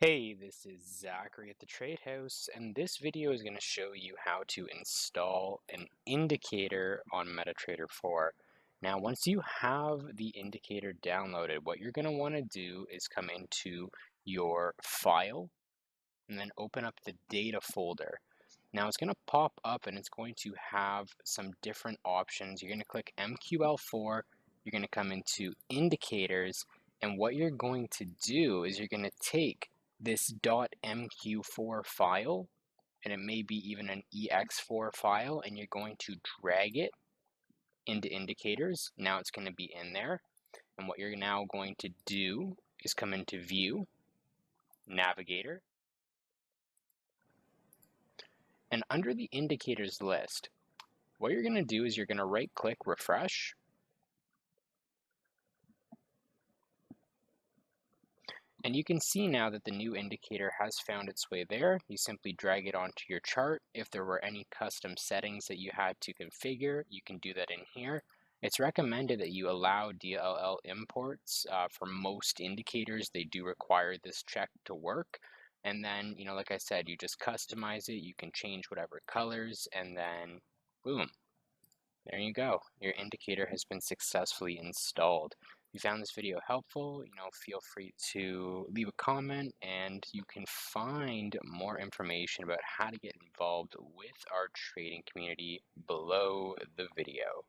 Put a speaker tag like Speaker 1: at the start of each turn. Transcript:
Speaker 1: Hey, this is Zachary at the Trade House, and this video is going to show you how to install an indicator on MetaTrader 4. Now, once you have the indicator downloaded, what you're going to want to do is come into your file and then open up the data folder. Now, it's going to pop up and it's going to have some different options. You're going to click MQL4, you're going to come into indicators, and what you're going to do is you're going to take this .mq4 file, and it may be even an ex4 file, and you're going to drag it into indicators. Now it's going to be in there, and what you're now going to do is come into view, navigator, and under the indicators list, what you're going to do is you're going to right click refresh. And you can see now that the new indicator has found its way there. You simply drag it onto your chart. If there were any custom settings that you had to configure, you can do that in here. It's recommended that you allow DLL imports. For most indicators, they do require this check to work. And then, like I said, you just customize it. You can change whatever colors, and then boom, there you go. Your indicator has been successfully installed. If you found this video helpful, feel free to leave a comment, and you can find more information about how to get involved with our trading community below the video.